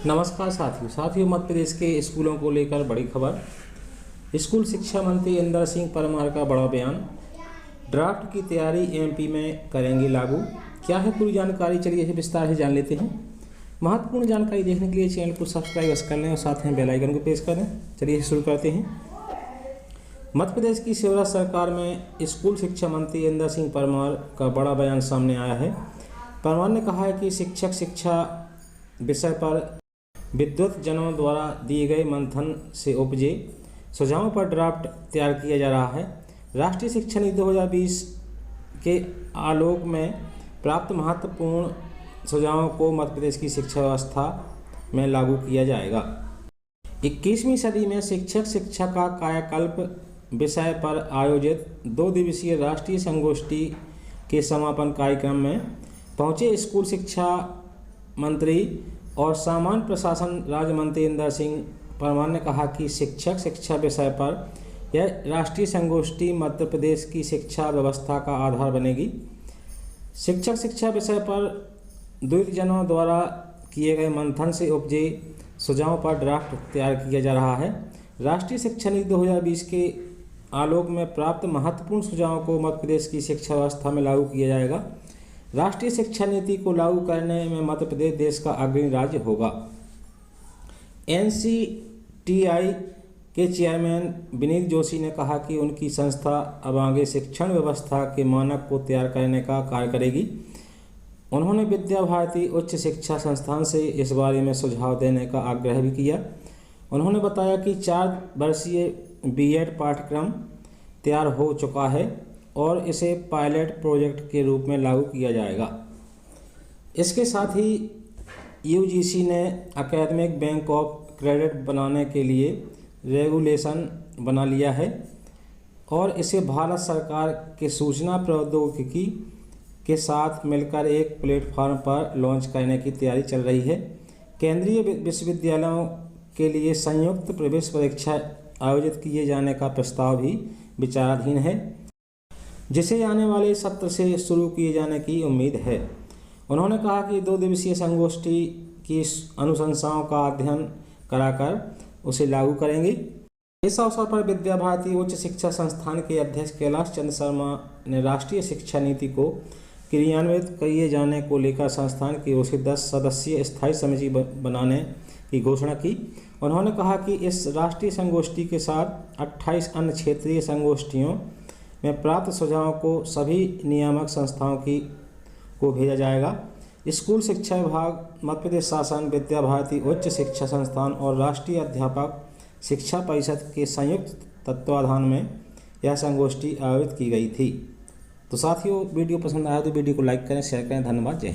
नमस्कार साथियों मध्य प्रदेश के स्कूलों को लेकर बड़ी खबर। स्कूल शिक्षा मंत्री इंदर सिंह परमार का बड़ा बयान। ड्राफ्ट की तैयारी एमपी में करेंगे लागू। क्या है पूरी जानकारी, चलिए इसे विस्तार से जान लेते हैं। महत्वपूर्ण जानकारी देखने के लिए चैनल को सब्सक्राइब कर लें और साथ में बेल आइकन को प्रेस करें। चलिए शुरू करते हैं। मध्य प्रदेश की शिवराज सरकार में स्कूल शिक्षा मंत्री इंदर सिंह परमार का बड़ा बयान सामने आया है। परमार ने कहा है कि शिक्षक शिक्षा विषय पर विद्वत जनों द्वारा दिए गए मंथन से उपजे सुझावों पर ड्राफ्ट तैयार किया जा रहा है। राष्ट्रीय शिक्षा नीति 2020 के आलोक में प्राप्त महत्वपूर्ण सुझावों को मध्य प्रदेश की शिक्षा व्यवस्था में लागू किया जाएगा। 21वीं सदी में शिक्षक शिक्षा का कायाकल्प विषय पर आयोजित 2 दिवसीय राष्ट्रीय संगोष्ठी के समापन कार्यक्रम में पहुंचे स्कूल शिक्षा मंत्री और सामान्य प्रशासन राज्य मंत्री इंदर सिंह परमार ने कहा कि शिक्षक शिक्षा विषय पर यह राष्ट्रीय संगोष्ठी मध्य प्रदेश की शिक्षा व्यवस्था का आधार बनेगी। शिक्षक शिक्षा विषय पर द्विजजनों द्वारा किए गए मंथन से उपजे सुझावों पर ड्राफ्ट तैयार किया जा रहा है। राष्ट्रीय शिक्षा नीति 2020 के आलोक में प्राप्त महत्वपूर्ण सुझावों को मध्य प्रदेश की शिक्षा व्यवस्था में लागू किया जाएगा। राष्ट्रीय शिक्षा नीति को लागू करने में मध्य प्रदेश देश का अग्रणी राज्य होगा। एनसीटीआई के चेयरमैन विनीत जोशी ने कहा कि उनकी संस्था अब आगे शिक्षण व्यवस्था के मानक को तैयार करने का कार्य करेगी। उन्होंने विद्या भारती उच्च शिक्षा संस्थान से इस बारे में सुझाव देने का आग्रह भी किया। उन्होंने बताया कि 4 वर्षीय बीएड पाठ्यक्रम तैयार हो चुका है और इसे पायलट प्रोजेक्ट के रूप में लागू किया जाएगा। इसके साथ ही यूजीसी ने एकेडमिक बैंक ऑफ क्रेडिट बनाने के लिए रेगुलेशन बना लिया है और इसे भारत सरकार के सूचना प्रौद्योगिकी के साथ मिलकर एक प्लेटफॉर्म पर लॉन्च करने की तैयारी चल रही है। केंद्रीय विश्वविद्यालयों के लिए संयुक्त प्रवेश परीक्षा आयोजित किए जाने का प्रस्ताव भी विचाराधीन है, जिसे आने वाले सत्र से शुरू किए जाने की उम्मीद है। उन्होंने कहा कि 2 दिवसीय संगोष्ठी की अनुशंसाओं का अध्ययन कराकर उसे लागू करेंगे। इस अवसर पर विद्या भारती उच्च शिक्षा संस्थान के अध्यक्ष कैलाश चंद्र शर्मा ने राष्ट्रीय शिक्षा नीति को क्रियान्वित किए जाने को लेकर संस्थान की ओर से 10 सदस्यीय स्थायी समिति बनाने की घोषणा की। उन्होंने कहा कि इस राष्ट्रीय संगोष्ठी के साथ 28 अन्य क्षेत्रीय संगोष्ठियों में प्राप्त सुझावों को सभी नियामक संस्थाओं को भेजा जाएगा। स्कूल शिक्षा विभाग, मध्य प्रदेश शासन, विद्या भारती उच्च शिक्षा संस्थान और राष्ट्रीय अध्यापक शिक्षा परिषद के संयुक्त तत्वाधान में यह संगोष्ठी आयोजित की गई थी। तो साथियों, वीडियो पसंद आया तो वीडियो को लाइक करें, शेयर करें। धन्यवाद। जय हिंद।